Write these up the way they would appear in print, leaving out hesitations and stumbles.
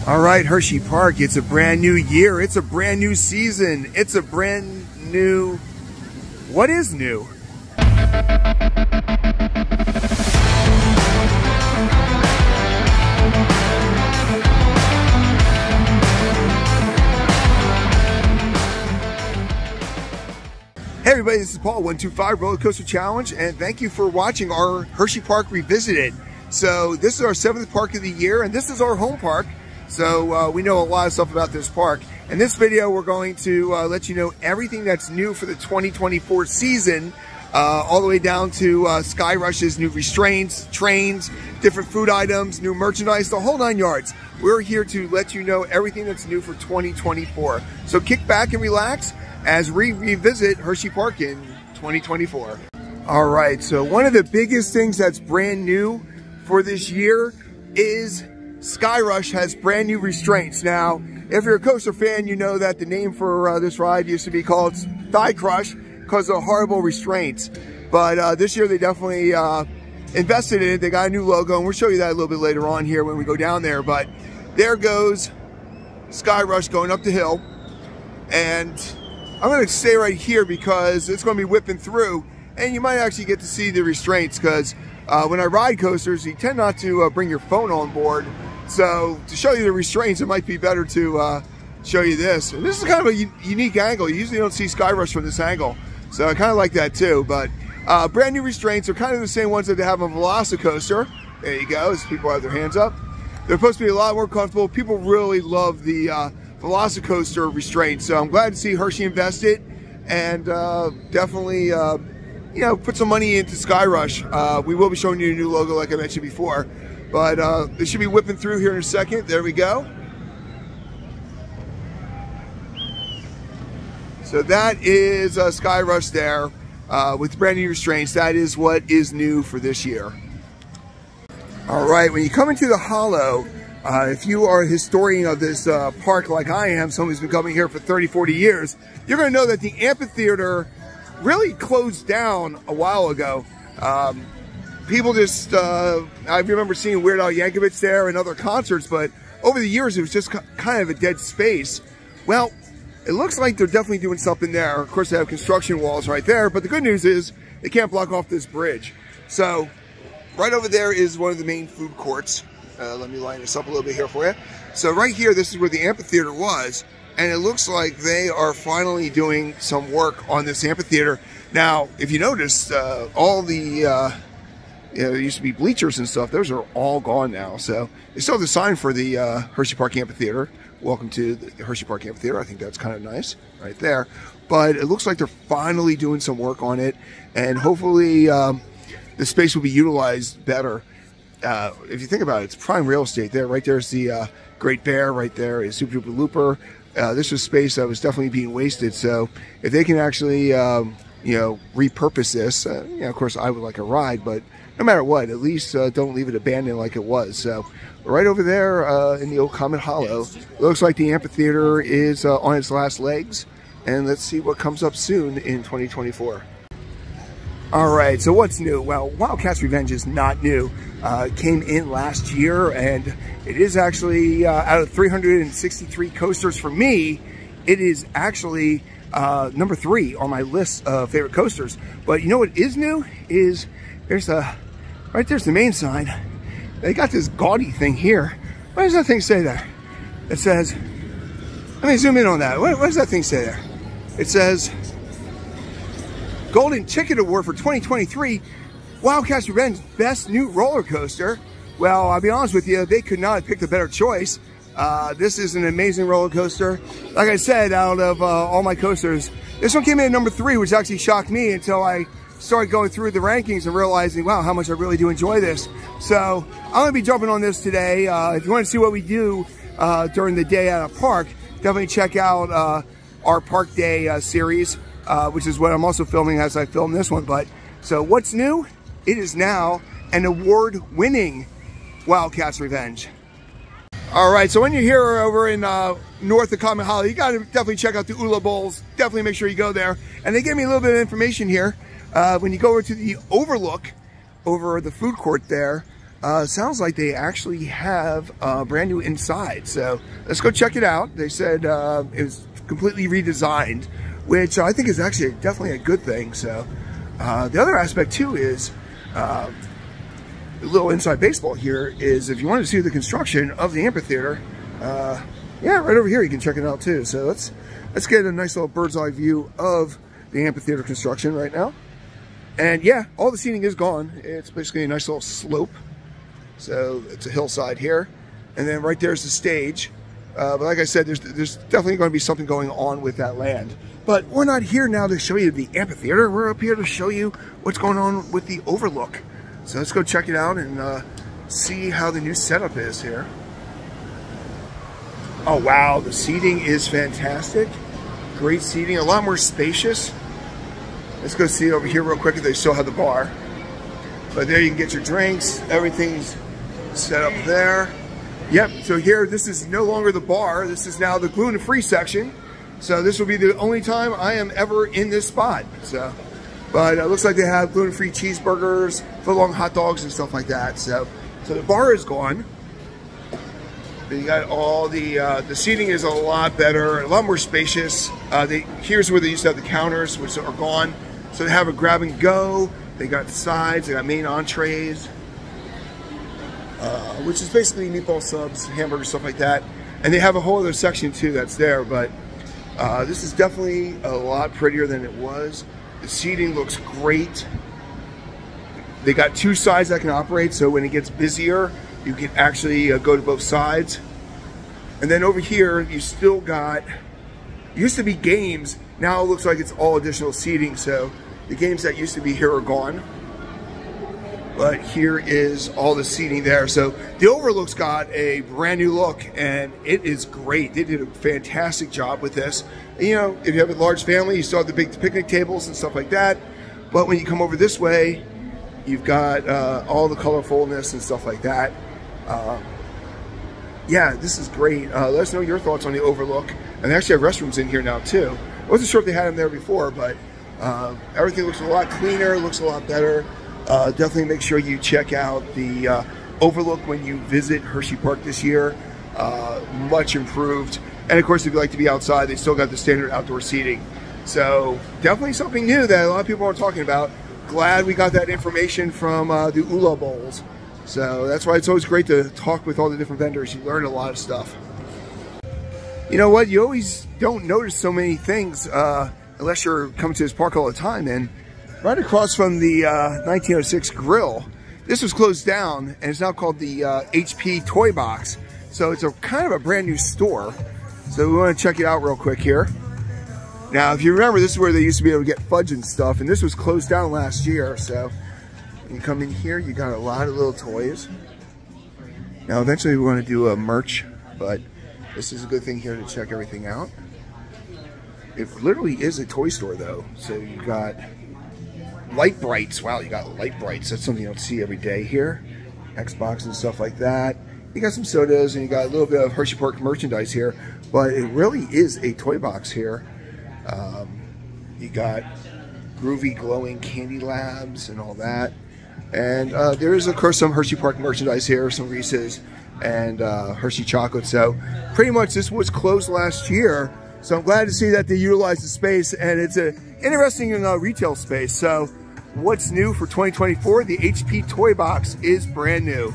All right, Hersheypark, it's a brand new year. It's a brand new season. It's a brand new... What is new? Hey everybody, this is Paul, 125 Roller Coaster Challenge, and thank you for watching our Hersheypark Revisited. So this is our 7th park of the year, and this is our home park. So we know a lot of stuff about this park. In this video, we're going to let you know everything that's new for the 2024 season, all the way down to Skyrush's new restraints, trains, different food items, new merchandise, the whole 9 yards. We're here to let you know everything that's new for 2024. So kick back and relax as we revisit Hersheypark in 2024. All right, so one of the biggest things that's brand new for this year is Skyrush has brand new restraints. Now, if you're a coaster fan, you know that the name for this ride used to be called Thigh Crush because of horrible restraints. But this year they definitely invested in it. They got a new logo, and we'll show you that a little bit later on here when we go down there. But there goes Skyrush going up the hill. And I'm going to stay right here because it's going to be whipping through. And you might actually get to see the restraints because when I ride coasters, you tend not to bring your phone on board. So to show you the restraints, it might be better to show you this. And this is kind of a unique angle. You usually don't see Skyrush from this angle. So I kind of like that too. But brand new restraints are kind of the same ones that they have on Velocicoaster. There you go, as people have their hands up. They're supposed to be a lot more comfortable. People really love the Velocicoaster restraints. So I'm glad to see Hershey invest it and definitely you know, put some money into Skyrush. We will be showing you a new logo like I mentioned before. But it should be whipping through here in a second. There we go. So that is Skyrush there with brand new restraints. That is what is new for this year. All right, when you come into the Hollow, if you are a historian of this park like I am, someone who's been coming here for 30, 40 years, you're going to know that the amphitheater really closed down a while ago. People just, I remember seeing Weird Al Yankovic there and other concerts, but over the years it was just kind of a dead space. Well, it looks like they're definitely doing something there. Of course, they have construction walls right there, but the good news is they can't block off this bridge. So right over there is one of the main food courts. Let me line this up a little bit here for you. So right here, this is where the amphitheater was, and it looks like they are finally doing some work on this amphitheater. Now, if you notice, all the you know, there used to be bleachers and stuff. Those are all gone now. So they still have the sign for the Hersheypark Amphitheater. Welcome to the Hersheypark Amphitheater. I think that's kind of nice right there. But it looks like they're finally doing some work on it. And hopefully the space will be utilized better. If you think about it, it's prime real estate there. Right there's the Great Bear. Right there is Super Duper Looper. This was space that was definitely being wasted. So if they can actually, you know, repurpose this, you know, of course I would like a ride, but no matter what, at least don't leave it abandoned like it was. So right over there in the old Comet Hollow, looks like the amphitheater is on its last legs. And let's see what comes up soon in 2024. All right, so what's new? Well, Wildcats Revenge is not new. It came in last year, and it is actually, out of 363 coasters for me, it is actually number 3 on my list of favorite coasters. But you know what is new? Is there's right there's the main sign. They got this gaudy thing here. What does that thing say there? It says, let me zoom in on that. What does that thing say there? It says, Golden Ticket Award for 2023, Wildcats Revenge Best New Roller Coaster. Well, I'll be honest with you, they could not have picked a better choice. This is an amazing roller coaster. Like I said, out of all my coasters, this one came in at number 3, which actually shocked me until I started going through the rankings and realizing, wow, how much I really do enjoy this. So I'm going to be jumping on this today. If you want to see what we do during the day at a park, definitely check out our Park Day series, which is what I'm also filming as I film this one. But so what's new? It is now an award-winning Wildcats Revenge. All right, so when you're here over in north of Comet Hollow, you got to definitely check out the Ula Bowls. Definitely make sure you go there. And they gave me a little bit of information here. When you go over to the overlook over the food court there, sounds like they actually have brand new inside. So let's go check it out. They said it was completely redesigned, which I think is actually definitely a good thing. So the other aspect too is a little inside baseball here is if you want to see the construction of the amphitheater, yeah, right over here you can check it out too. So let's get a nice little bird's eye view of the amphitheater construction right now. And yeah, all the seating is gone. It's basically a nice little slope. So it's a hillside here, and then right there's the stage. But like I said, there's definitely going to be something going on with that land. But we're not here now to show you the amphitheater. We're up here to show you what's going on with the overlook. So let's go check it out and see how the new setup is here. Oh wow, the seating is fantastic. Great seating, a lot more spacious. Let's go see it over here real quick if they still have the bar. But there you can get your drinks, everything's set up there. Yep, so here, this is no longer the bar, this is now the gluten-free section. So this will be the only time I am ever in this spot. So, but it looks like they have gluten-free cheeseburgers, foot-long hot dogs and stuff like that. So the bar is gone. Then you got all the seating is a lot better, a lot more spacious. Here's where they used to have the counters, which are gone. So they have a grab and go. They got sides, they got main entrees, which is basically meatball subs, hamburgers, stuff like that. And they have a whole other section too that's there, but this is definitely a lot prettier than it was. The seating looks great. They got two sides that can operate, so when it gets busier, you can actually go to both sides. And then over here, you still got, used to be games, now it looks like it's all additional seating, so the games that used to be here are gone. But here is all the seating there. So the overlook's got a brand new look, and it is great. They did a fantastic job with this. And, you know, if you have a large family, you still have the big picnic tables and stuff like that. But when you come over this way, you've got all the colorfulness and stuff like that. Yeah, this is great. Let us know your thoughts on the overlook. And they actually have restrooms in here now too. I wasn't sure if they had them there before, but everything looks a lot cleaner, looks a lot better. Definitely make sure you check out the overlook when you visit Hersheypark this year. Much improved. And of course, if you like to be outside, they still got the standard outdoor seating. So definitely something new that a lot of people are talking about. Glad we got that information from the ULA Bowls. So that's why it's always great to talk with all the different vendors. You learn a lot of stuff. You know what? You always don't notice so many things unless you're coming to this park all the time. And right across from the 1906 grill, this was closed down and it's now called the HP Toy Box. So it's a kind of a brand new store. So we want to check it out real quick here. Now, if you remember, this is where they used to be able to get fudge and stuff, and this was closed down last year. So when you come in here, you got a lot of little toys. Now, eventually we want to do a merch, but this is a good thing here to check everything out. It literally is a toy store, though. So you got light brights. Wow, you got light brights. That's something you don't see every day here. Xbox and stuff like that. You got some sodas, and you got a little bit of Hersheypark merchandise here. But it really is a toy box here. You got groovy glowing candy labs and all that. And there is, of course, some Hersheypark merchandise here, some Reese's and Hershey chocolate. So pretty much this was closed last year. So I'm glad to see that they utilized the space, and it's an interesting retail space. So what's new for 2024? The HP Toy Box is brand new.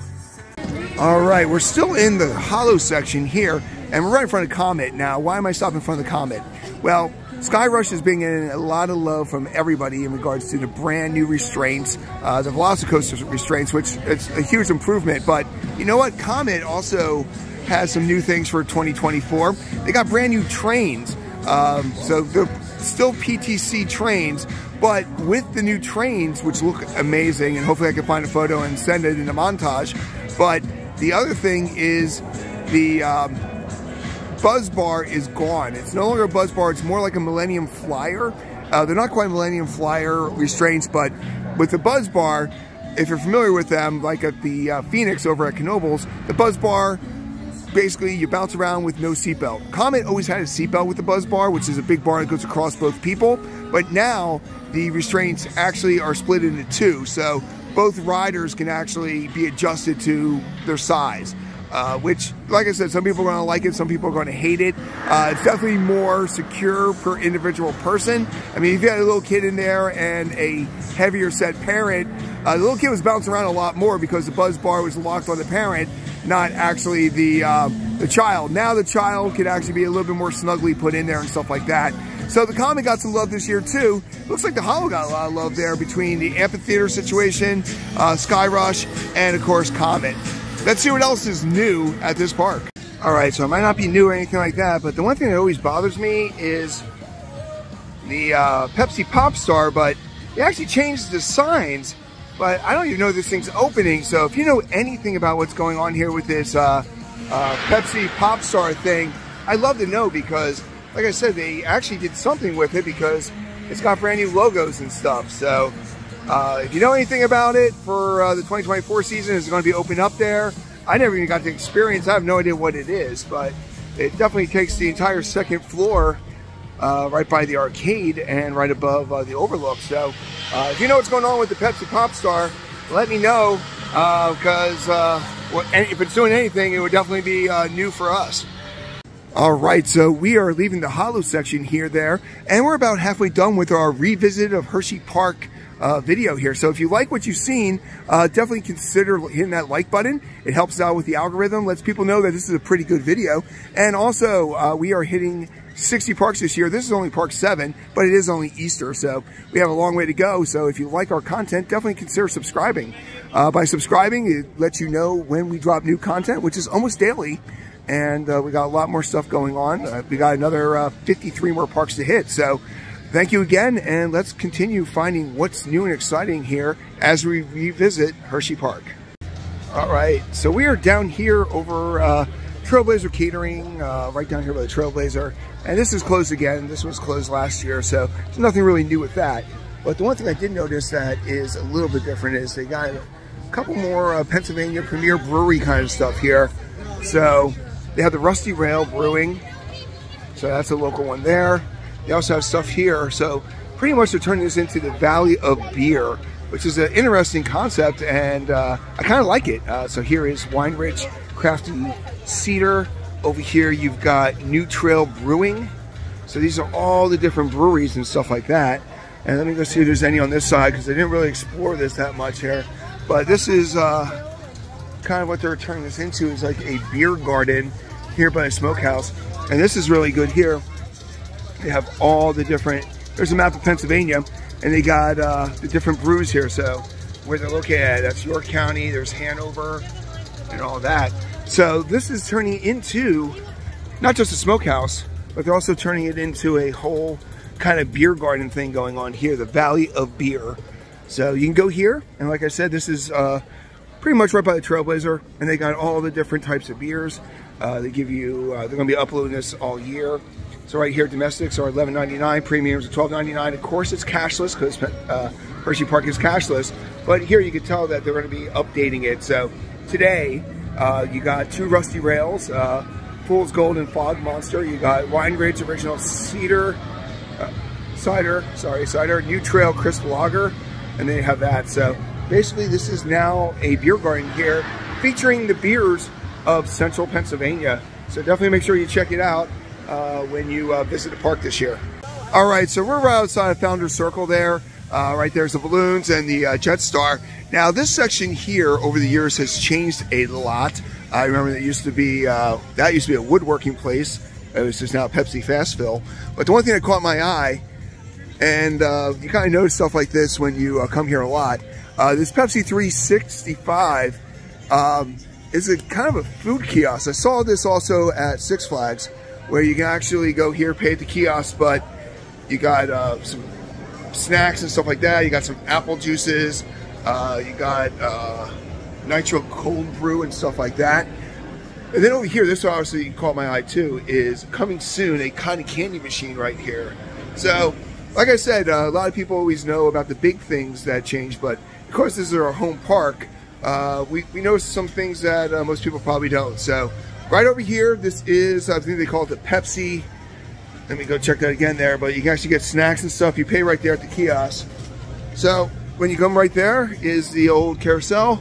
All right, we're still in the hollow section here, and we're right in front of Comet. Now, why am I stopping in front of the Comet? Well, Skyrush is bringing in a lot of love from everybody in regards to the brand new restraints, the Velocicoaster restraints, which it's a huge improvement. But you know what? Comet also has some new things for 2024. They got brand new trains. So they're still PTC trains, but with the new trains, which look amazing, and hopefully I can find a photo and send it in a montage. But the other thing is the Buzz Bar is gone. It's no longer a Buzz Bar, it's more like a Millennium Flyer. They're not quite Millennium Flyer restraints, but with the Buzz Bar, if you're familiar with them, like at the Phoenix over at Knoebels, the Buzz Bar, basically you bounce around with no seatbelt. Comet always had a seatbelt with the Buzz Bar, which is a big bar that goes across both people, but now the restraints actually are split into two. So both riders can actually be adjusted to their size. Which, like I said, some people are going to like it, some people are going to hate it. It's definitely more secure per individual person. I mean, if you had a little kid in there and a heavier set parent, the little kid was bouncing around a lot more because the buzz bar was locked on the parent, not actually the child. Now the child can actually be a little bit more snugly put in there and stuff like that. So the Comet got some love this year too. Looks like the Holo got a lot of love there between the amphitheater situation, Skyrush, and of course Comet. Let's see what else is new at this park. All right, so it might not be new or anything like that, but the one thing that always bothers me is the Pepsi Pop Star, but they actually changed the signs, but I don't even know this thing's opening. So if you know anything about what's going on here with this Pepsi Pop Star thing, I'd love to know, because like I said, they actually did something with it because it's got brand new logos and stuff. So if you know anything about it for the 2024 season, it's going to be open up there. I never even got to experience. I have no idea what it is, but it definitely takes the entire second floor right by the arcade and right above the overlook. So if you know what's going on with the Pepsi Pop Star, let me know, because if it's doing anything, it would definitely be new for us. All right, so we are leaving the Holo section there, and we're about halfway done with our revisit of Hersheypark video here. So if you like what you've seen, definitely consider hitting that like button. It helps out with the algorithm, lets people know that this is a pretty good video. And also, we are hitting 60 parks this year. This is only Park 7, but it is only Easter, so we have a long way to go. So if you like our content, definitely consider subscribing. By subscribing, it lets you know when we drop new content, which is almost daily. And we got a lot more stuff going on. We got another 53 more parks to hit. So thank you again, and let's continue finding what's new and exciting here as we revisit Hersheypark. All right, so we are down here over Trailblazer Catering, right down here by the Trailblazer. And this is closed again. This was closed last year, so there's nothing really new with that. But the one thing I did notice that is a little bit different is they got a couple more Pennsylvania Premier Brewery kind of stuff here. So they have the Rusty Rail Brewing, so that's a local one there. They also have stuff here, so pretty much they're turning this into the Valley of Beer, which is an interesting concept, and I kind of like it. So here is Wine Rich Crafty Cedar. Over here you've got New Trail Brewing. So these are all the different breweries and stuff like that. And let me go see if there's any on this side, because I didn't really explore this that much here. But this is kind of what they're turning this into, is like a beer garden here by a smokehouse. And this is really good here. They have all the different, there's a map of Pennsylvania, and they got the different brews here. So where they're located at, that's York County, there's Hanover, and all that. So this is turning into not just a smokehouse, but they're also turning it into a whole kind of beer garden thing going on here, the Valley of Beer. So you can go here, and like I said, this is pretty much right by the Trailblazer, and they got all the different types of beers. They give you, they're going to be uploading this all year. So right here, domestics are $11.99, premiums are $12.99. Of course, it's cashless because Hersheypark is cashless. But here you can tell that they're going to be updating it. So today, you got 2 Rusty Rails, Fool's Gold and Fog Monster. You got Wine Ridge Original Cider, New Trail Crisp Lager, and they have that. So basically, this is now a beer garden here featuring the beers of Central Pennsylvania. So definitely make sure you check it out when you visit the park this year. All right, so we're right outside of Founders Circle there. Right there's the balloons and the Jetstar. Now this section here over the years has changed a lot. I remember that used to be a woodworking place. It was just now Pepsi Fast Fill. But the one thing that caught my eye, and you kind of notice stuff like this when you come here a lot, this Pepsi 365 is a kind of a food kiosk. I saw this also at Six Flags, where you can actually go here, pay at the kiosk, but you got some snacks and stuff like that. You got some apple juices, you got nitro cold brew and stuff like that. And then over here, this obviously caught my eye too, is coming soon, a cotton candy machine right here. So, like I said, a lot of people always know about the big things that change, but of course this is our home park. We know some things that most people probably don't. So right over here, this is, I think they call it the Pepsi. Let me go check that again there, but you can actually get snacks and stuff. You pay right there at the kiosk. So when you come right there is the old carousel.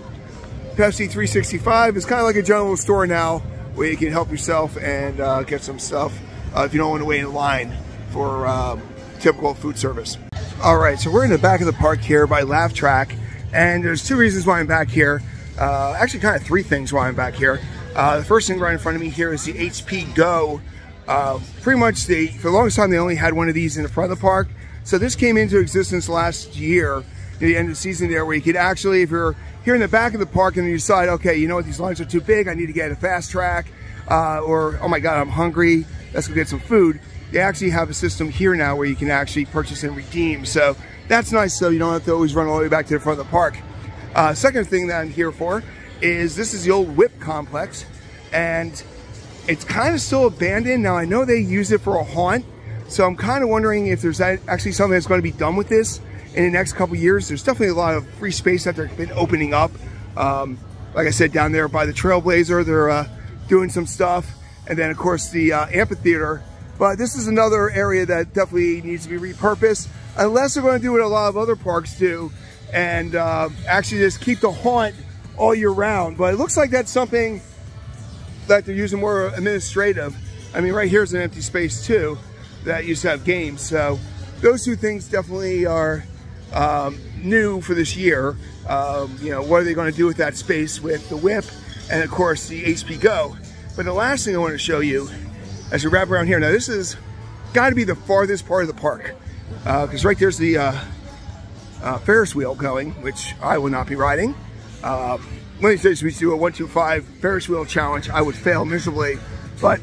Pepsi 365 is kind of like a general store now where you can help yourself and get some stuff if you don't want to wait in line for typical food service. All right, so we're in the back of the park here by Laugh Track, and there's two reasons why I'm back here. Actually, kind of three things why I'm back here. The first thing right in front of me here is the HP Go. Pretty much, for the longest time, they only had one of these in the front of the park. So this came into existence last year, at the end of the season there, where you could actually, if you're here in the back of the park and you decide, okay, you know what, these lines are too big, I need to get a fast track, or, oh my God, I'm hungry, let's go get some food. They actually have a system here now where you can actually purchase and redeem. So that's nice, so you don't have to always run all the way back to the front of the park. Second thing that I'm here for is this is the old Whip complex, and it's kind of still abandoned. Now, I know they use it for a haunt, so I'm kind of wondering if there's actually something that's going to be done with this in the next couple years. There's definitely a lot of free space that they've been opening up. Like I said, down there by the Trailblazer, they're doing some stuff. And then, of course, the amphitheater. But this is another area that definitely needs to be repurposed, unless they're going to do what a lot of other parks do and actually just keep the haunt all year round. But it looks like that's something that they're using more administrative. I mean, right here's an empty space too that used to have games. So those two things definitely are new for this year. You know, what are they going to do with that space with the Whip and, of course, the HP Go? But the last thing I want to show you as we wrap around here, now this is got to be the farthest part of the park, because right there's the Ferris wheel going, which I will not be riding. One of these days we do a 1-2-5 Ferris wheel challenge. I would fail miserably. But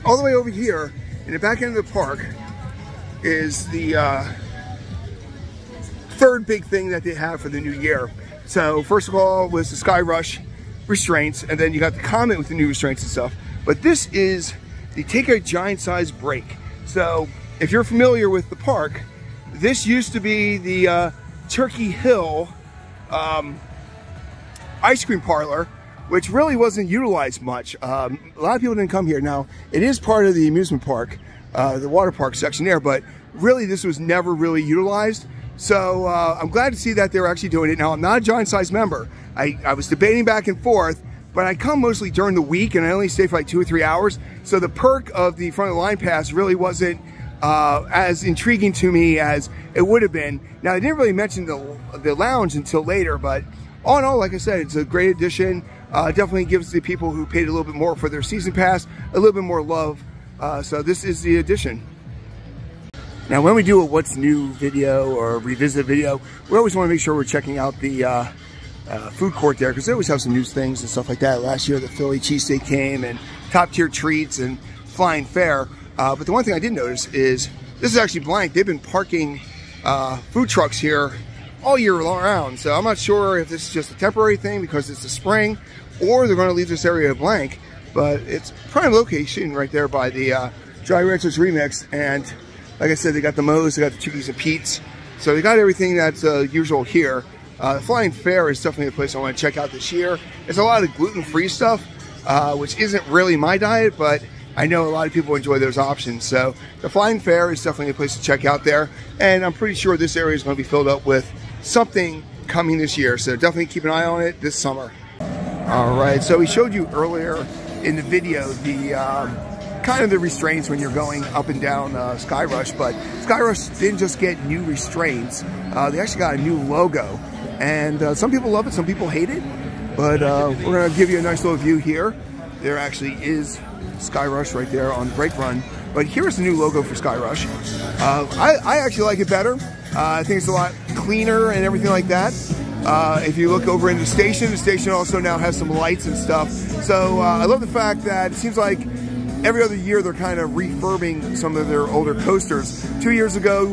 all the way over here in the back end of the park is the third big thing that they have for the new year. So first of all was the Skyrush restraints, and then you got the Comet with the new restraints and stuff. But this is the Take a Giant Size Break. So if you're familiar with the park, this used to be the Turkey Hill ice cream parlor, which really wasn't utilized much. A lot of people didn't come here. Now, it is part of the amusement park, the water park section there, but really this was never really utilized. So I'm glad to see that they're actually doing it. Now, I'm not a Giant Size member. I was debating back and forth, but I come mostly during the week and I only stay for like 2 or 3 hours. So the perk of the front of the line pass really wasn't as intriguing to me as it would have been. Now, I didn't really mention the lounge until later, but all in all, like I said, it's a great addition. Definitely gives the people who paid a little bit more for their season pass a little bit more love. So this is the addition. Now, when we do a what's new video or revisit video, we always want to make sure we're checking out the food court there, because they always have some new things and stuff like that. Last year, the Philly cheesesteak came, and top tier treats and flying fare. But the one thing I did notice is this is actually blank. They've been parking food trucks here all year round. So I'm not sure if this is just a temporary thing because it's the spring, or they're going to leave this area blank. But it's prime location right there by the Dry Ranchers Remix. And like I said, they got the Moe's, they got the Chickies and Pete's. So they got everything that's usual here. The Flying Fair is definitely a place I want to check out this year. There's a lot of gluten-free stuff, which isn't really my diet, but I know a lot of people enjoy those options. So the Flying Fair is definitely a place to check out there. And I'm pretty sure this area is going to be filled up with something coming this year. So definitely keep an eye on it this summer. All right, so we showed you earlier in the video the kind of the restraints when you're going up and down Skyrush, but Skyrush didn't just get new restraints. They actually got a new logo. And some people love it, some people hate it. But we're going to give you a nice little view here. There actually is Skyrush right there on Brake Run. But here's the new logo for Skyrush. I actually like it better. I think it's a lot cleaner and everything like that. If you look over in the station also now has some lights and stuff. So I love the fact that it seems like every other year they're kind of refurbing some of their older coasters. 2 years ago,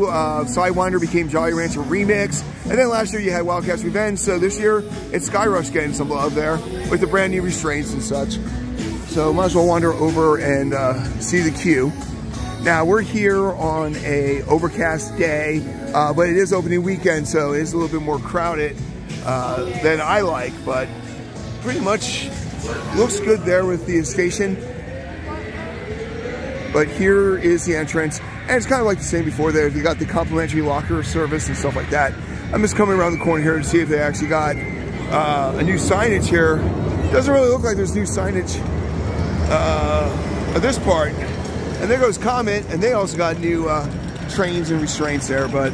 Sidewinder became Jolly Rancher Remix, and then last year you had Wildcats Revenge, so this year it's Skyrush getting some love there with the brand new restraints and such. So might as well wander over and see the queue. Now we're here on a overcast day, but it is opening weekend, so it is a little bit more crowded than I like, but pretty much looks good there with the station. But here is the entrance, and it's kind of like the same before there. You got the complimentary locker service and stuff like that. I'm just coming around the corner here to see if they actually got a new signage here. Doesn't really look like there's new signage of this part. And there goes Comet, and they also got new trains and restraints there. But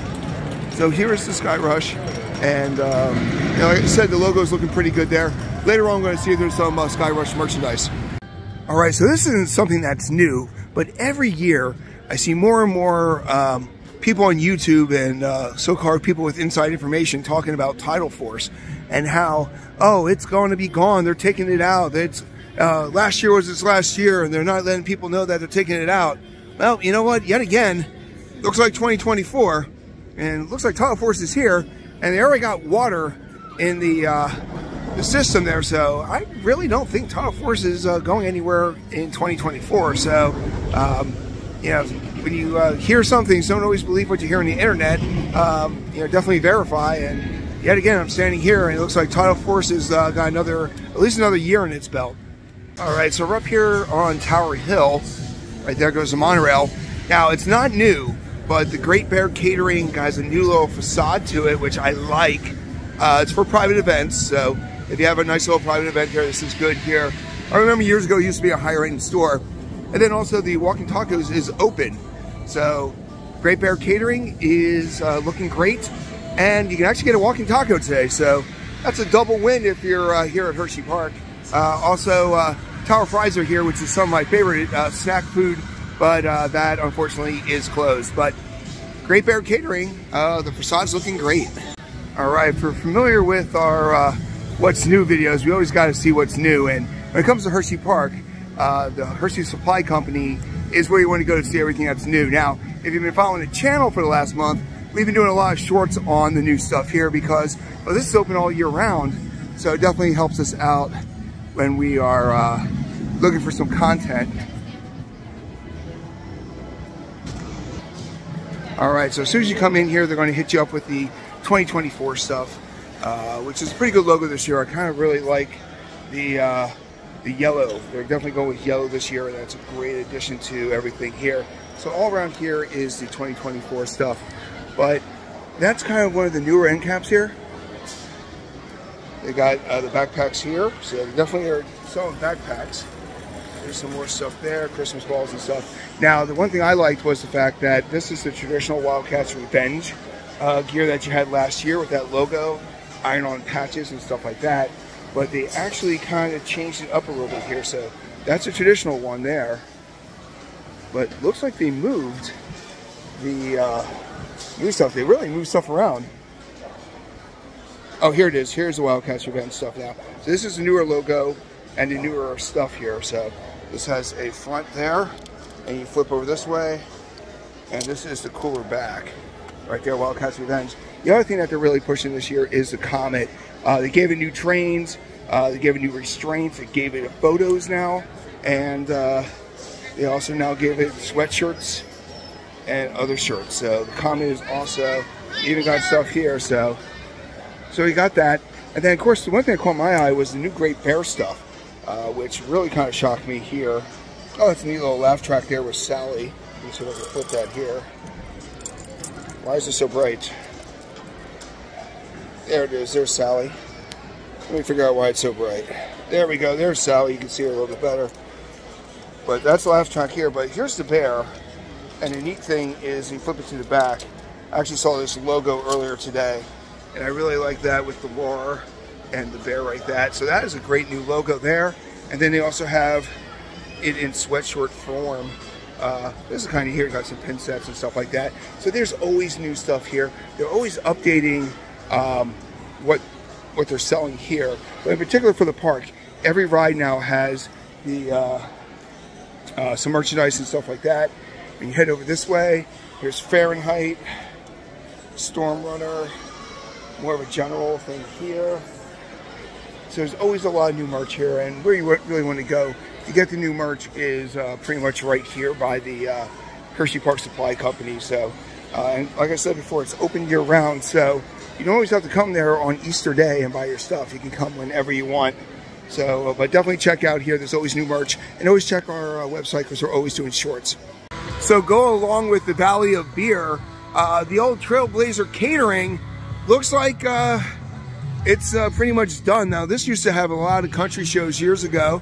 so here's the Skyrush, and you know, like I said, the logo's looking pretty good there. Later on, I'm going to see if there's some Skyrush merchandise. All right, so this isn't something that's new, but every year I see more and more people on YouTube and so-called people with inside information talking about Tidal Force and how, oh, it's going to be gone. They're taking it out. It's last year was its last year, and they're not letting people know that they're taking it out. Well, you know what? Yet again, looks like 2024, and it looks like Tidal Force is here, and they already got water in the system there. So I really don't think Tidal Force is going anywhere in 2024. So, you know, when you hear something, don't always believe what you hear on the internet. You know, definitely verify. And yet again, I'm standing here, and it looks like Tidal Force has got at least another year in its belt. All right, so we're up here on Tower Hill. Right there goes the monorail. Now, it's not new, but the Great Bear Catering has a new little facade to it, which I like. It's for private events, so if you have a nice little private event here, this is good here. I remember years ago, it used to be a higher-end store. And then also the Walking Tacos is open. So Great Bear Catering is looking great. And you can actually get a Walking Taco today. So that's a double win if you're here at Hersheypark. Also, Tower Fries are here, which is some of my favorite snack food. But that, unfortunately, is closed. But Great Bear Catering, the facade's looking great. All right, if you're familiar with our What's New videos, we always got to see what's new. And when it comes to Hersheypark, the Hershey Supply Company is where you want to go to see everything that's new. Now, if you've been following the channel for the last month, we've been doing a lot of shorts on the new stuff here because, well, this is open all year round. So it definitely helps us out when we are looking for some content. All right, so as soon as you come in here, they're going to hit you up with the 2024 stuff, which is a pretty good logo this year. I kind of really like the yellow. They're definitely going with yellow this year, and that's a great addition to everything here. So all around here is the 2024 stuff, but that's kind of one of the newer end caps here. They got the backpacks here, so they definitely are selling backpacks. There's some more stuff there, Christmas balls and stuff. Now, the one thing I liked was the fact that this is the traditional Wildcats Revenge gear that you had last year with that logo, iron-on patches and stuff like that. But they actually kind of changed it up a little bit here. So that's a traditional one there. But looks like they moved the new stuff. They really moved stuff around. Oh, here it is. Here's the Wildcats Revenge stuff now. So this is the newer logo and the newer stuff here. So this has a front there, and you flip over this way. And this is the cooler back. Right there, Wildcats Revenge. The other thing that they're really pushing this year is the Comet. They gave it new trains, they gave it new restraints, they gave it photos now, and they also now gave it sweatshirts and other shirts. So the Comet is also even got stuff here, so we got that. And then of course the one thing that caught my eye was the new Great Bear stuff, which really kind of shocked me here. Oh, that's a neat little laugh track there with Sally. Let me see if I can flip that here. Why is it so bright? There it is, there's Sally. Let me figure out why it's so bright. There we go, there's Sally, you can see her a little bit better. But that's the laugh track here, but here's the bear. And the neat thing is, you flip it to the back. I actually saw this logo earlier today, and I really like that with the war and the bear like that. So that is a great new logo there. And then they also have it in sweatshirt form. This is kind of here, got some pin sets and stuff like that. So there's always new stuff here. They're always updating what they're selling here. But in particular for the park, every ride now has the some merchandise and stuff like that. When you head over this way, here's Fahrenheit, Storm Runner, more of a general thing here. So there's always a lot of new merch here, and where you really want to go to get the new merch is pretty much right here by the Hersheypark Supply Company. So, and like I said before, it's open year round, so you don't always have to come there on Easter Day and buy your stuff. You can come whenever you want. So, but definitely check out here. There's always new merch, and always check our website because we're always doing shorts. So go along with the Valley of Beer, the old Trailblazer Catering looks like it's pretty much done now. This used to have a lot of country shows years ago,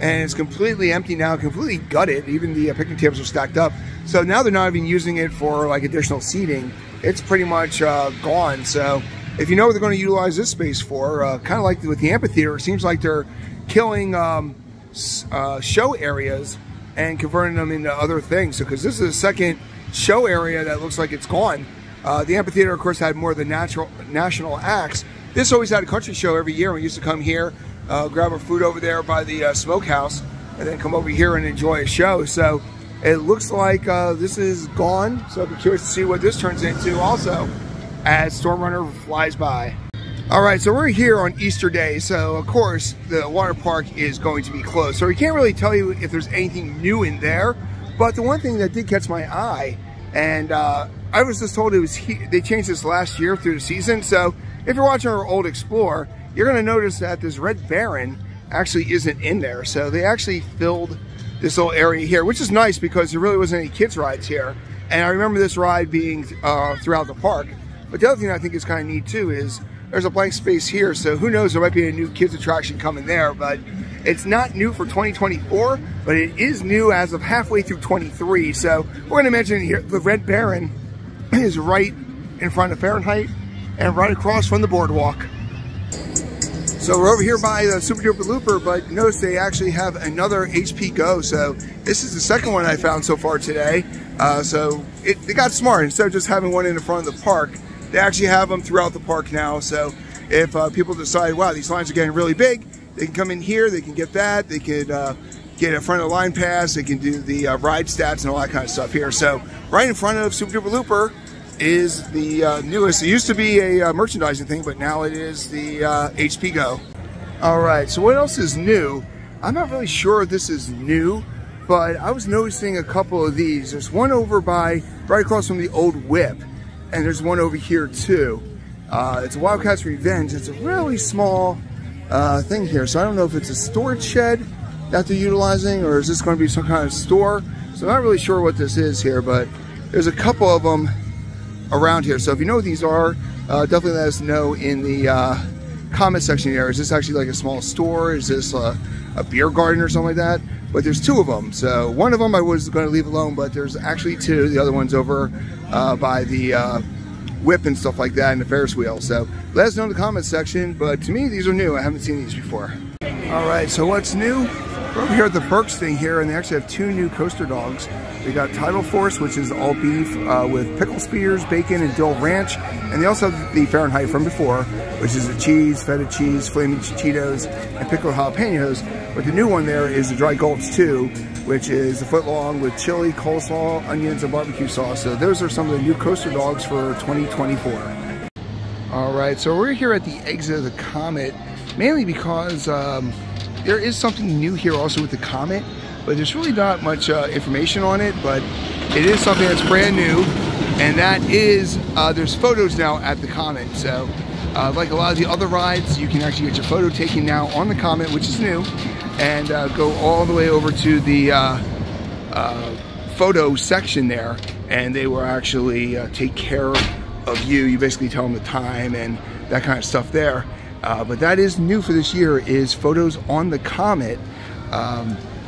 and it's completely empty now, completely gutted. Even the picnic tables are stacked up. So now they're not even using it for like additional seating. It's pretty much gone. So if you know what they're going to utilize this space for, kind of like with the amphitheater, it seems like they're killing show areas and converting them into other things. So because this is the second show area that looks like it's gone. The amphitheater, of course, had more of the national acts. This always had a country show every year. We used to come here, grab our food over there by the smokehouse, and then come over here and enjoy a show. So it looks like this is gone. So I'll be curious to see what this turns into also as Storm Runner flies by. All right, so we're here on Easter Day. So of course the water park is going to be closed. So we can't really tell you if there's anything new in there. But the one thing that did catch my eye, and I was just told they changed this last year through the season. So if you're watching our old Explorer, you're going to notice that this Red Baron actually isn't in there. So they actually filled this little area here, which is nice because there really wasn't any kids rides here. And I remember this ride being throughout the park. But the other thing I think is kind of neat too is there's a blank space here. So who knows, there might be a new kids attraction coming there, but it's not new for 2024, but it is new as of halfway through 23. So we're going to mention here, the Red Baron is right in front of Fahrenheit and right across from the boardwalk. So we're over here by the Super Duper Looper, but notice they actually have another HP Go. So this is the second one I found so far today. So they got smart. Instead of just having one in the front of the park, they actually have them throughout the park now. So if people decide, wow, these lines are getting really big, they can come in here, they can get that, they could get a front of the line pass, they can do the ride stats and all that kind of stuff here. So right in front of Super Duper Looper is the newest. It used to be a merchandising thing, but now it is the HP Go. All right, so what else is new? I'm not really sure if this is new, but I was noticing a couple of these. There's one over by, right across from the old Whip, and there's one over here too. It's a Wildcats Revenge. It's a really small thing here, so I don't know if it's a storage shed that they're utilizing, or is this going to be some kind of store? So I'm not really sure what this is here, but there's a couple of them around here. So if you know what these are, definitely let us know in the comment section here. Is this actually like a small store? Is this a beer garden or something like that? But there's two of them. So one of them I was going to leave alone, but there's actually two. The other one's over by the Whip and stuff like that, and the Ferris wheel. So let us know in the comment section. But to me, these are new. I haven't seen these before. All right, so what's new? We're over here at the Burks thing here, and they actually have two new coaster dogs. They got Tidal Force, which is all beef with pickle spears, bacon, and dill ranch. And they also have the Fahrenheit from before, which is the cheese, feta cheese, flaming Cheetos, and pickled jalapenos. But the new one there is the Dry Gulch 2, which is a foot long with chili, coleslaw, onions, and barbecue sauce. So those are some of the new coaster dogs for 2024. All right, so we're here at the exit of the Comet, mainly because there is something new here also with the Comet, but there's really not much information on it, but it is something that's brand new, and that is, there's photos now at the Comet. So like a lot of the other rides, you can actually get your photo taken now on the Comet, which is new, and go all the way over to the photo section there, and they will actually take care of you. You basically tell them the time and that kind of stuff there. But that is new for this year, is photos on the Comet,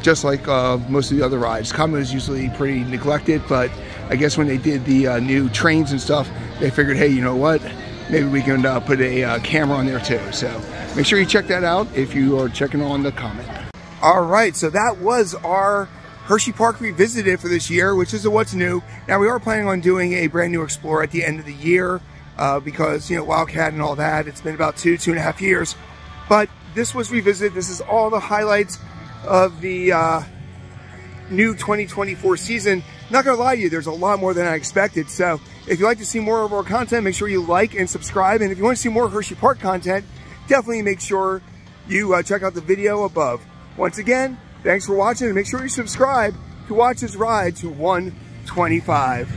just like most of the other rides. Comet is usually pretty neglected, but I guess when they did the new trains and stuff, they figured, hey, you know what? Maybe we can put a camera on there too. So make sure you check that out if you are checking on the Comet. All right, so that was our Hersheypark Revisited for this year, which is what's new. Now we are planning on doing a brand new Explorer at the end of the year. Because, you know, Wildcat and all that, it's been about 2.5 years. But this was Revisited. This is all the highlights of the new 2024 season. Not gonna lie to you, there's a lot more than I expected. So if you'd like to see more of our content, make sure you like and subscribe. And if you want to see more Hersheypark content, definitely make sure you check out the video above. Once again, thanks for watching, and make sure you subscribe to watch this ride to 125.